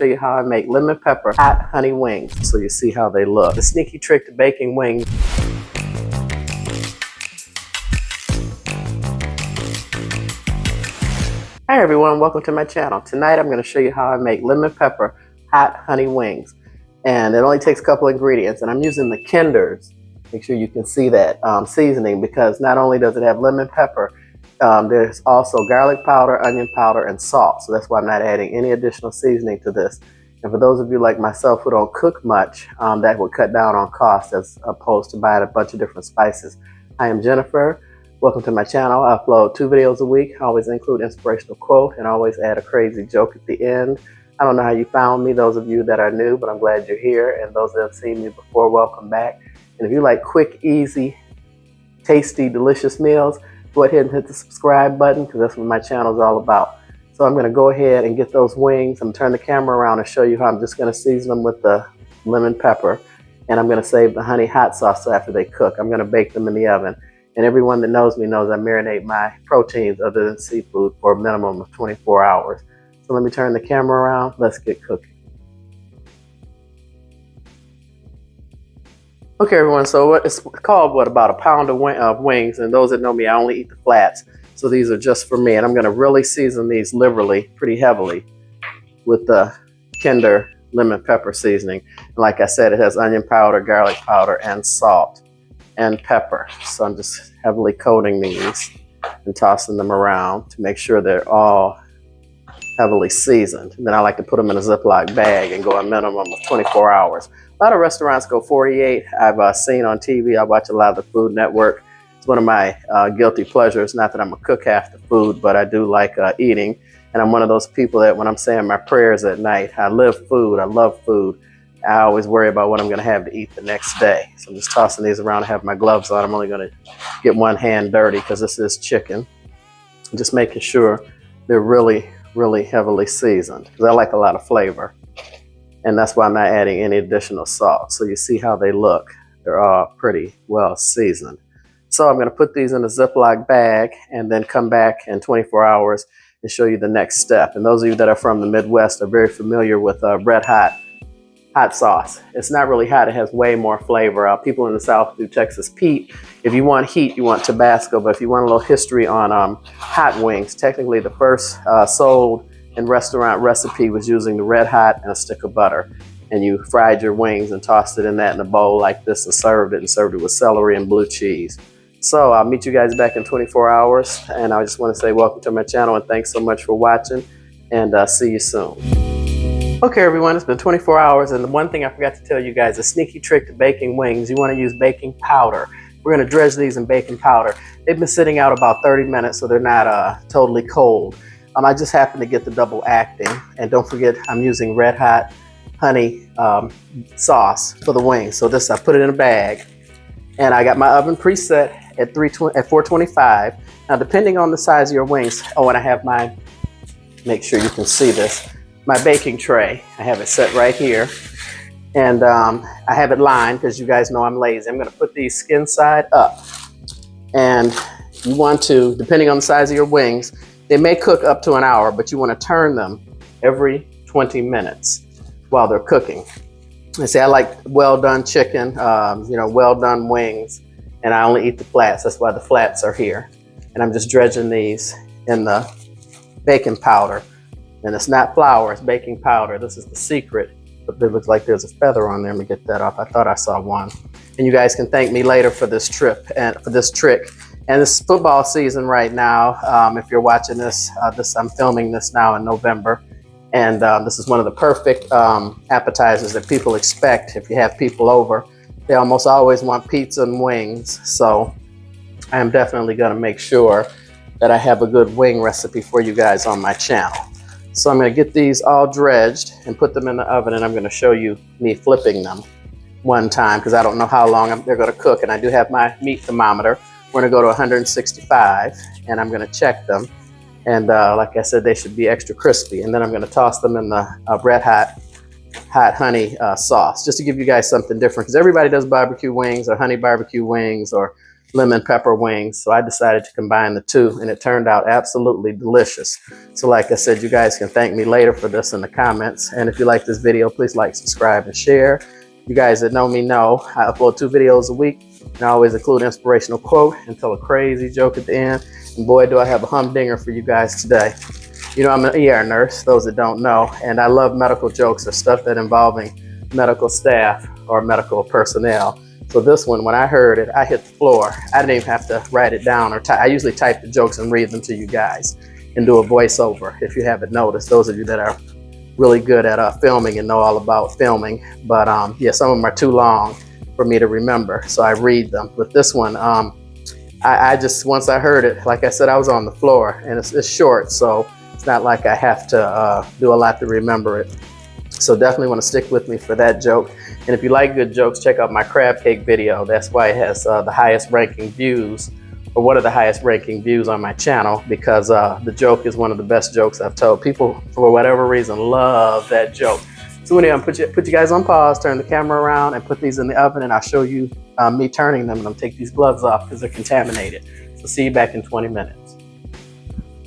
Show you how I make lemon pepper hot honey wings so you see how they look. The sneaky trick to baking wings. Hi everyone, welcome to my channel. Tonight I'm going to show you how I make lemon pepper hot honey wings. And it only takes a couple ingredients, and I'm using the Kinder's. Make sure you can see that seasoning, because not only does it have lemon pepper, there's also garlic powder, onion powder, and salt. So that's why I'm not adding any additional seasoning to this. And for those of you like myself who don't cook much, that would cut down on cost as opposed to buying a bunch of different spices. I am Jennifer. Welcome to my channel. I upload 2 videos a week. I always include inspirational quote and always add a crazy joke at the end. I don't know how you found me, those of you that are new, but I'm glad you're here. And those that have seen me before, welcome back. And if you like quick, easy, tasty, delicious meals, go ahead and hit the subscribe button, because that's what my channel is all about. So I'm going to go ahead and get those wings. I'm going to turn the camera around and show you how I'm just going to season them with the lemon pepper. And I'm going to save the honey hot sauce after they cook. I'm going to bake them in the oven. And everyone that knows me knows I marinate my proteins other than seafood for a minimum of 24 hours. So let me turn the camera around. Let's get cooking. Okay, everyone, so it's called, about a pound of wings, and those that know me, I only eat the flats, so these are just for me, and I'm going to really season these liberally, pretty heavily, with the Kinder lemon pepper seasoning. And like I said, it has onion powder, garlic powder, and salt, and pepper, so I'm just heavily coating these and tossing them around to make sure they're all heavily seasoned. And then I like to put them in a Ziploc bag and go a minimum of 24 hours. A lot of restaurants go 48. I've seen on TV, I watch a lot of the Food Network. It's one of my guilty pleasures. Not that I'm a cook half the food, but I do like eating. And I'm one of those people that when I'm saying my prayers at night, I live food, I love food. I always worry about what I'm gonna have to eat the next day. So I'm just tossing these around. I have my gloves on. I'm only gonna get one hand dirty because this is chicken. I'm just making sure they're really heavily seasoned, because I like a lot of flavor. And that's why I'm not adding any additional salt. So you see how they look. They're all pretty well seasoned. So I'm going to put these in a Ziploc bag and then come back in 24 hours and show you the next step. And those of you that are from the Midwest are very familiar with red hot sauce. It's not really hot. It has way more flavor. People in the South do Texas Pete. If you want heat, you want Tabasco. But if you want a little history on hot wings, technically the first sold in restaurant recipe was using the red hot and a stick of butter. And you fried your wings and tossed it in that in a bowl like this and served it with celery and blue cheese. So I'll meet you guys back in 24 hours. And I just want to say welcome to my channel and thanks so much for watching, and see you soon. Okay, everyone, it's been 24 hours, and the one thing I forgot to tell you guys, a sneaky trick to baking wings, you want to use baking powder. We're going to dredge these in baking powder. They've been sitting out about 30 minutes, so they're not totally cold. I just happened to get the double acting, and don't forget I'm using red hot honey sauce for the wings. So this, I put it in a bag, and I got my oven preset at 425. Now, depending on the size of your wings, and I have my, make sure you can see this, my baking tray. I have it set right here, and I have it lined because you guys know I'm lazy. I'm going to put these skin side up, and you want to, depending on the size of your wings, they may cook up to an hour, but you want to turn them every 20 minutes while they're cooking. I say I like well done chicken, well done wings, and I only eat the flats. That's why the flats are here. And I'm just dredging these in the baking powder. And it's not flour, it's baking powder. This is the secret. But it looks like there's a feather on there. Let me get that off. I thought I saw one. And you guys can thank me later for this trip and for this trick. And this is football season right now. If you're watching this, I'm filming this now in November. And this is one of the perfect appetizers that people expect if you have people over. They almost always want pizza and wings. So I am definitely gonna make sure that I have a good wing recipe for you guys on my channel. So I'm gonna get these all dredged and put them in the oven, and I'm gonna show you me flipping them one time because I don't know how long they're gonna cook. And I do have my meat thermometer. We're gonna go to 165, and I'm gonna check them. And like I said, they should be extra crispy. And then I'm gonna toss them in the red hot honey sauce, just to give you guys something different, because everybody does barbecue wings or honey barbecue wings or lemon pepper wings. So I decided to combine the two, and it turned out absolutely delicious. So like I said, you guys can thank me later for this in the comments. And if you like this video, please like, subscribe, and share. You guys that know me know I upload 2 videos a week, and I always include an inspirational quote and tell a crazy joke at the end. And boy, do I have a humdinger for you guys today. You know, I'm an ER nurse, those that don't know, and I love medical jokes or stuff that involving medical staff or medical personnel. So this one, when I heard it, I hit the floor. I didn't even have to write it down or I usually type the jokes and read them to you guys and do a voiceover. If you haven't noticed, those of you that are really good at filming and know all about filming. But yeah, some of them are too long for me to remember, so I read them. But this one, I just, once I heard it, like I said, I was on the floor, and it's short, so it's not like I have to do a lot to remember it. So definitely want to stick with me for that joke. And if you like good jokes, check out my crab cake video. That's why it has the highest ranking views, or one of the highest ranking views on my channel, because the joke is one of the best jokes I've told. People, for whatever reason, love that joke. So anyway, I'm put you guys on pause, turn the camera around, and put these in the oven, and I'll show you me turning them, and I'm take these gloves off because they're contaminated. So see you back in 20 minutes.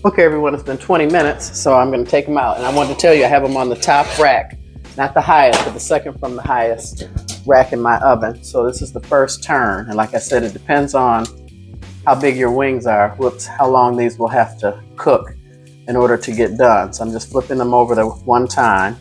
Okay, everyone, it's been 20 minutes, so I'm going to take them out. And I wanted to tell you I have them on the top rack. Not the highest, but the second from the highest rack in my oven. So this is the first turn. And like I said, it depends on how big your wings are, how long these will have to cook in order to get done. So I'm just flipping them over the one time,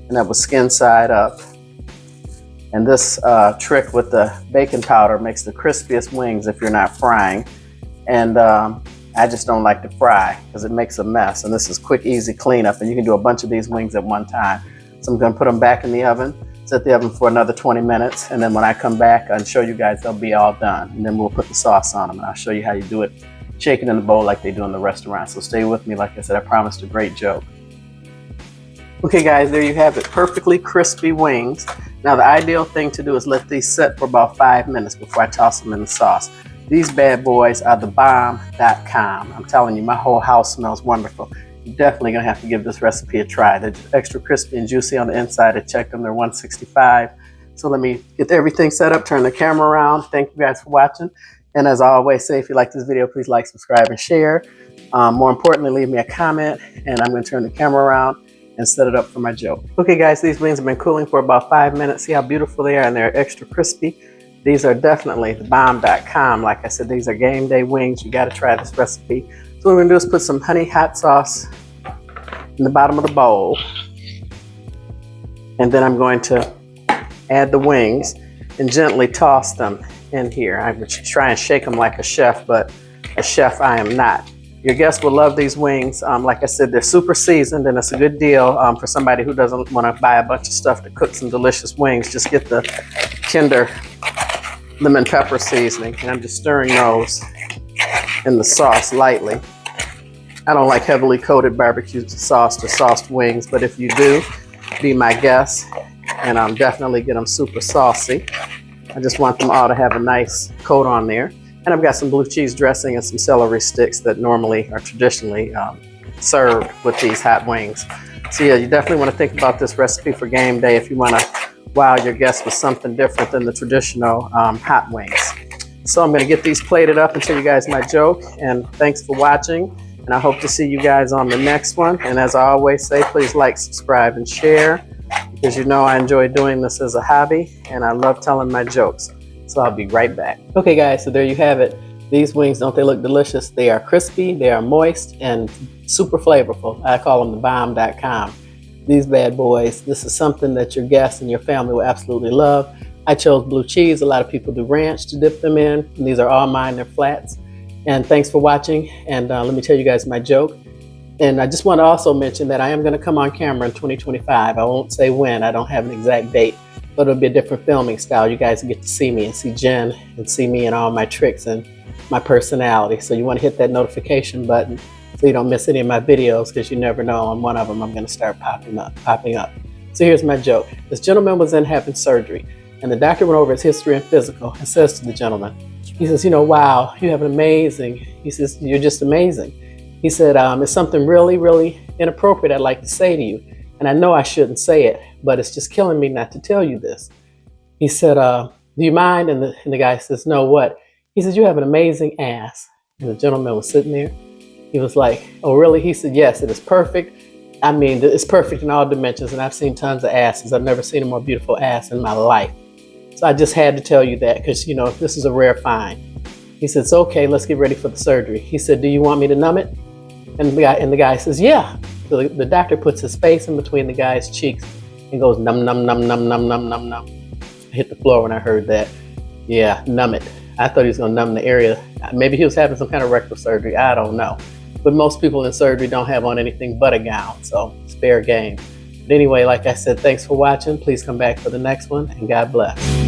and that was skin side up. And this trick with the baking powder makes the crispiest wings if you're not frying. And I just don't like to fry because it makes a mess. And this is quick, easy cleanup, and you can do a bunch of these wings at one time. So I'm going to put them back in the oven, set the oven for another 20 minutes, and then when I come back and show you guys, they'll be all done. And then we'll put the sauce on them, and I'll show you how you do it, shake it in the bowl like they do in the restaurant. So stay with me. Like I said, I promised a great joke. Okay guys, there you have it, perfectly crispy wings. Now the ideal thing to do is let these set for about 5 minutes before I toss them in the sauce. These bad boys are the bomb.com. I'm telling you, my whole house smells wonderful. You're definitely gonna have to give this recipe a try. They're extra crispy and juicy on the inside. I checked them, they're 165. So let me get everything set up, turn the camera around. Thank you guys for watching. And as I always say, if you like this video, please like, subscribe, and share. More importantly, leave me a comment, and I'm gonna turn the camera around and set it up for my joke. Okay guys, these wings have been cooling for about 5 minutes. See how beautiful they are, and they're extra crispy. These are definitely the bomb.com. Like I said, these are game day wings. You gotta try this recipe. So what we're gonna do is put some honey hot sauce in the bottom of the bowl. And then I'm going to add the wings and gently toss them in here. I would try and shake them like a chef, but a chef I am not. Your guests will love these wings. Like I said, they're super seasoned, and it's a good deal for somebody who doesn't want to buy a bunch of stuff to cook some delicious wings. Just get the Kinder lemon pepper seasoning, and I'm just stirring those in the sauce lightly. I don't like heavily coated barbecue sauce or sauced wings, but if you do, be my guest, and definitely get them super saucy. I just want them all to have a nice coat on there. And I've got some blue cheese dressing and some celery sticks that normally are traditionally served with these hot wings. So yeah, you definitely want to think about this recipe for game day if you want to wow your guests with something different than the traditional hot wings. So I'm going to get these plated up and show you guys my joke. And thanks for watching. And I hope to see you guys on the next one. And as I always say, please like, subscribe, and share, because you know I enjoy doing this as a hobby, and I love telling my jokes. So I'll be right back. Okay guys, so there you have it. These wings, don't they look delicious? They are crispy, they are moist, and super flavorful. I call them the bomb.com. These bad boys, this is something that your guests and your family will absolutely love. I chose blue cheese. A lot of people do ranch to dip them in. And these are all mine, they're flats. And thanks for watching. And let me tell you guys my joke. And I just want to also mention that I am going to come on camera in 2025. I won't say when, I don't have an exact date. But it'll be a different filming style. You guys get to see me and see Jen and see me and all my tricks and my personality. So you want to hit that notification button so you don't miss any of my videos, because you never know, on one of them I'm going to start popping up. So here's my joke. This gentleman was in having surgery, and the doctor went over his history and physical and says to the gentleman, he says, you know, wow, you have an amazing, he says, you're just amazing. He said, it's something really, really inappropriate I'd like to say to you. And I know I shouldn't say it, but it's just killing me not to tell you this. He said, do you mind? And the guy says, no, what? He said, "You have an amazing ass." And the gentleman was sitting there. He was like, "Oh, really?" He said, "Yes, it is perfect. I mean, it's perfect in all dimensions, and I've seen tons of asses. I've never seen a more beautiful ass in my life. So I just had to tell you that because, you know, this is a rare find." He said, "It's okay, let's get ready for the surgery." He said, "Do you want me to numb it?" And the guy says, "Yeah." So the doctor puts his face in between the guy's cheeks and goes, "Num, num, num, num, num, num, num, num." I hit the floor when I heard that. Yeah, numb it. I thought he was going to numb the area. Maybe he was having some kind of rectal surgery. I don't know. But most people in surgery don't have on anything but a gown, so it's fair game. But anyway, like I said, thanks for watching. Please come back for the next one, and God bless.